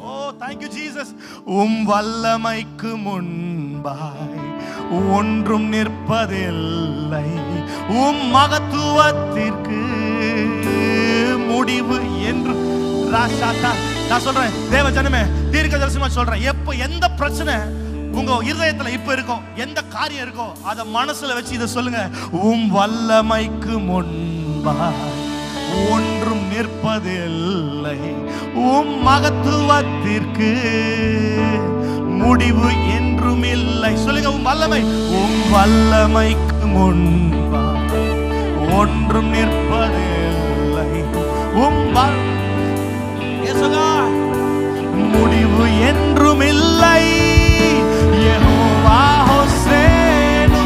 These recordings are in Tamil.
O thank you Jesus. வல்லமைக்கு முன்பாய் ஒன்றும் நிற்பதில்லை, மகத்துவத்திற்கு முடிவு என்று. நான் சொல்றேன் தேவ ஜனமே, தீர்க்க தரிசனமா சொல்றேன், எப்ப எந்த பிரச்சனை உங்க இருதயத்துல இப்ப இருக்கும், எந்த காரியம் இருக்கோ அத மனசுல வச்சு இதை சொல்லுங்க. வல்லமைக்கு முன்பாய் ஒன்றும் நிற்பதில்லை, மகத்துவத்திற்கு முடிவு என்றும் இல்லை. சொல்லுங்க, வல்லமைக்கு முன்பாய் ஒன்றும் நிற்பதில்லை, முடிவு என்றும் இல்லை. யெகோவா ஹோசேனு,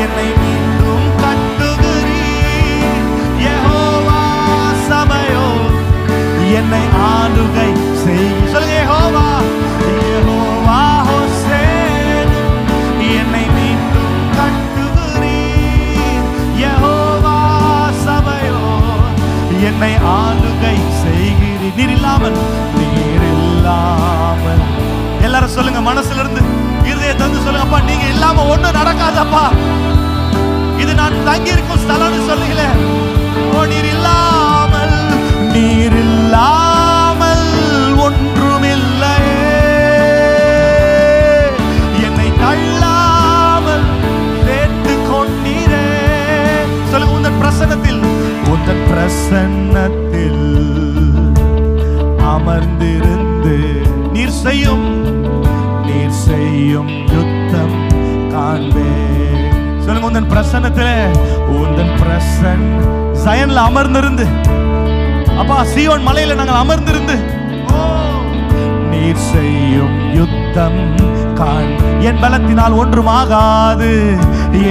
என்னை மீண்டும் கட்டுகிறீர். யெகோவா சபையோ, என்னை ஆளுகை செய். சொல்லுங்க, யெகோவா ஹோசேனு, என்னை மீண்டும் கட்டுகிறீர். யெகோவா சபையோ, என்னை ஆளுகை செய்கிறீர். நீர் இல்லாமல் எல்லாரும் சொல்லுங்க, மனசுல இருந்து இருதயத்தை வந்து சொல்லுங்க, அப்பா நீங்க இல்லாம ஒண்ணு நடக்காதப்பா, இது நான் தங்கி இருக்கும் ஸ்தலம்னு சொல்லுங்களே. ஓ நீர் இல்லாமல் ஒன்றும் இல்லை, என்னை தள்ளாமல் சேர்த்து கொண்டீரே. சொல்லுங்க, உந்தன் பிரசன்னத்தில் அமர்ந்திருந்து நீர் செய்யும் யுத்தம் காண்பே. சொல்லுங்க, உந்தன் பிரசன்னத்திலே, சயன்ல அமர்ந்திருந்து, அப்பா சீயோன் மலையில நாங்கள் அமர்ந்திருந்து நீர் செய்யும் யுத்தம் காண். என் பலத்தினால் ஒன்றுமாகாது,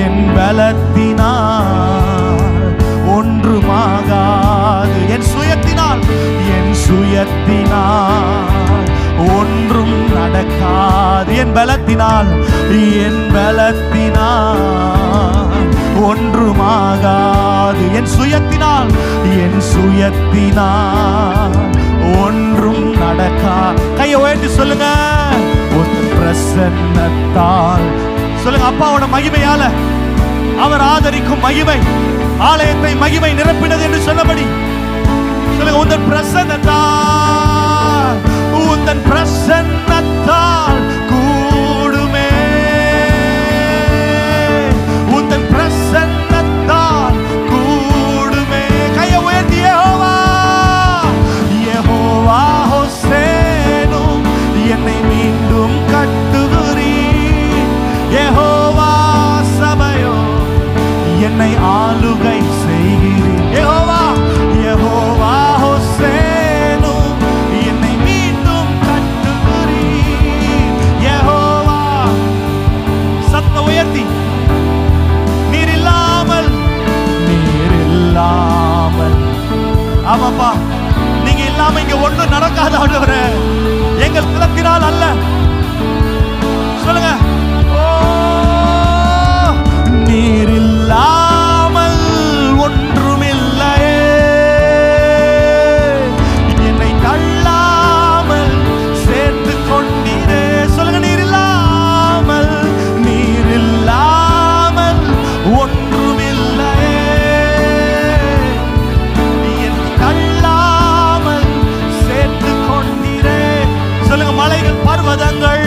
என் பலத்தினால் ஒன்றுமாகாது, என் சுயத்தினால் ஒன்றும் நடக்காது. என் பலத்தினால் ஒன்றுமாகாது, என் சுயத்தினால் ஒன்றும் நடக்காது. கையை உயர்த்தி சொல்லுங்க, ஒரு பிரசன்னத்தால். சொல்லுங்க, அப்பாவோட மகிமையால, அவர் ஆதரிக்கும் மகிமை ஆலயத்தை மகிமை நிரப்பினது என்று சொன்னபடி சொல்லுங்க, உந்தன் பிரசன்னத்தால் கூடுமே, உந்தன் பிரசன்னத்தால் கூடுமே. கையை உயர்த்தி, யெகோவா ஹோசேனு, என்னை மீண்டும் கட்டுகிறீர். யெகோவா சபையோ, என்னை ஆளுகை செய்கிறீர். யெகோவா ஹோசேனு, என்னை மீண்டும் கட்டுகிறீர். யெகோவா, சத்தம் உயர்த்தி, நீர் இல்லாமல். ஆமாப்பா, நீங்க இல்லாம இங்க ஒண்ணும் நடக்காத ஆண்டவரே, எங்கள் பலத்தினால் அல்ல. சொல்லுங்க, நீர் இல்லாமல் ஒன்றுமில்லை, என்னை தள்ளாமல் சேர்த்து கொண்டீரே. சொல்லுங்க, நீர் இல்லாமல் ஒன்றுமில்லை, என்னை தள்ளாமல் சேர்த்து கொண்டீரே. சொல்லுங்க, மலைகள் பர்வதங்கள்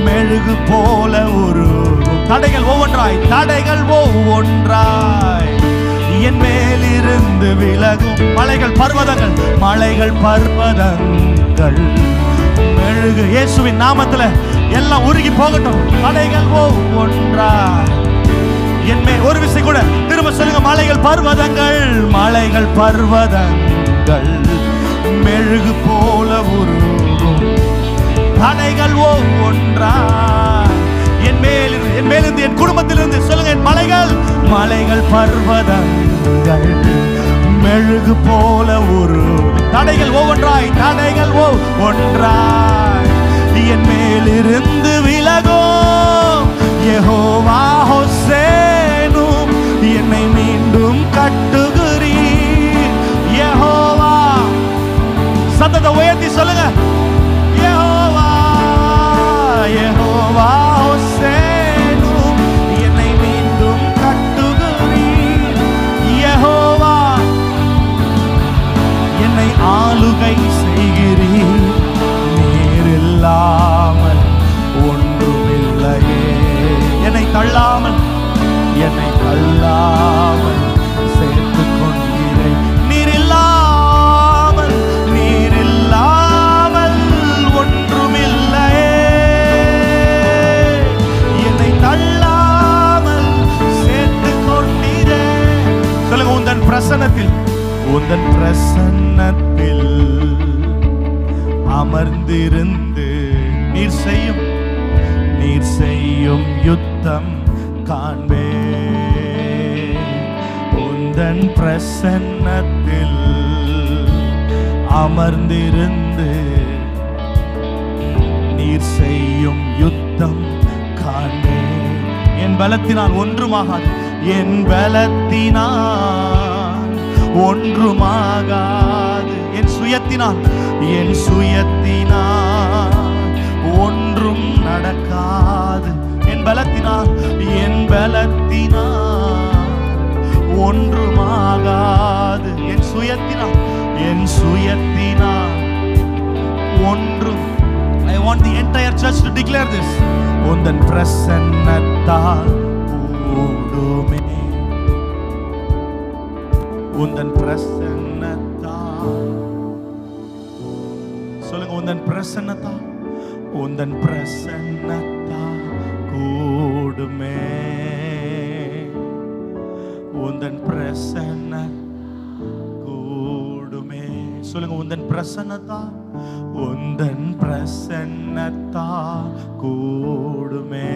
மெழுகு போல உருகும். தடைகள் ஒவ்வொன்றாய் என் மேலிருந்து விலகும். மலைகள் பர்வதங்கள் மெழுகு. இயேசுவின் நாமத்துல எல்லாம் உருகி போகட்டும். தடைகள் ஒவ்வொன்றாய் என் மேல். ஒரு விசை கூட திரும்ப சொல்லுங்க, மலைகள் பர்வதங்கள் மெழுகு போல உருகும். தடைகள் ஒவ்வொன்றாய் என் மேலிருந்து, என் குடும்பத்திலிருந்து. சொல்லுங்க, என் மலைகள் பர்வதங்கள் மெழுகு போல உருகும். தடைகள் ஒவ்வொன்றாய் என் மேலிருந்து விலகும். யெகோவா ஹோசேனு, என்னை மீண்டும் கட்டுகிறீர். யெகோவா உயர்த்தி சொல்லுங்க. யெகோவா யெகோவா ஹோசேனு, என்னை மீண்டும் கட்டுகிறீர். யெகோவா என்னை ஆளுகை செய்கிறீர். நீர் இல்லாமல் ஒன்றுமில்லையே. என்னை தள்ளாமல் சேர்த்துக் கொண்டீரே. நீர் இல்லாமல் ஒன்றுமில்லையே. என்னை தள்ளாமல் சேர்த்துக் கொண்டீரே. சொல்லுங்க, உந்தன் பிரசன்னத்தில் அமர்ந்திருந்து நீர் செய்யும் யுத்தம் காண்பே. உந்தன் பிரசன்னத்தில் அமர்ந்திருந்து நீர் செய்யும் யுத்தம் காண்பே. என் பலத்தினால் ஒன்றுமாகாது, என் பலத்தினால் ஒன்றுமாகாது, என் சுயத்தினால் ஒன்றும் நடக்காது. என் பலத்தினால் ஒன்றுமாகாது, என் சுயத்தினால் ஒன்றும். I want the entire church to declare this. உந்தன் பிரசன்னத்தால் கூடுமே. உந்தன் பிரசன்னத்தால் சொல்லுங்க, உந்தன் பிரசன்னத்தால் கூடுமே. உந்தன் பிரசன்ன கூடுமே. சொல்லுங்க, உந்தன் பிரசன்னத்தால் கூடுமே.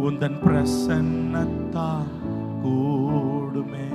உந்தன் பிரசன்னத்தால் கூடுமே.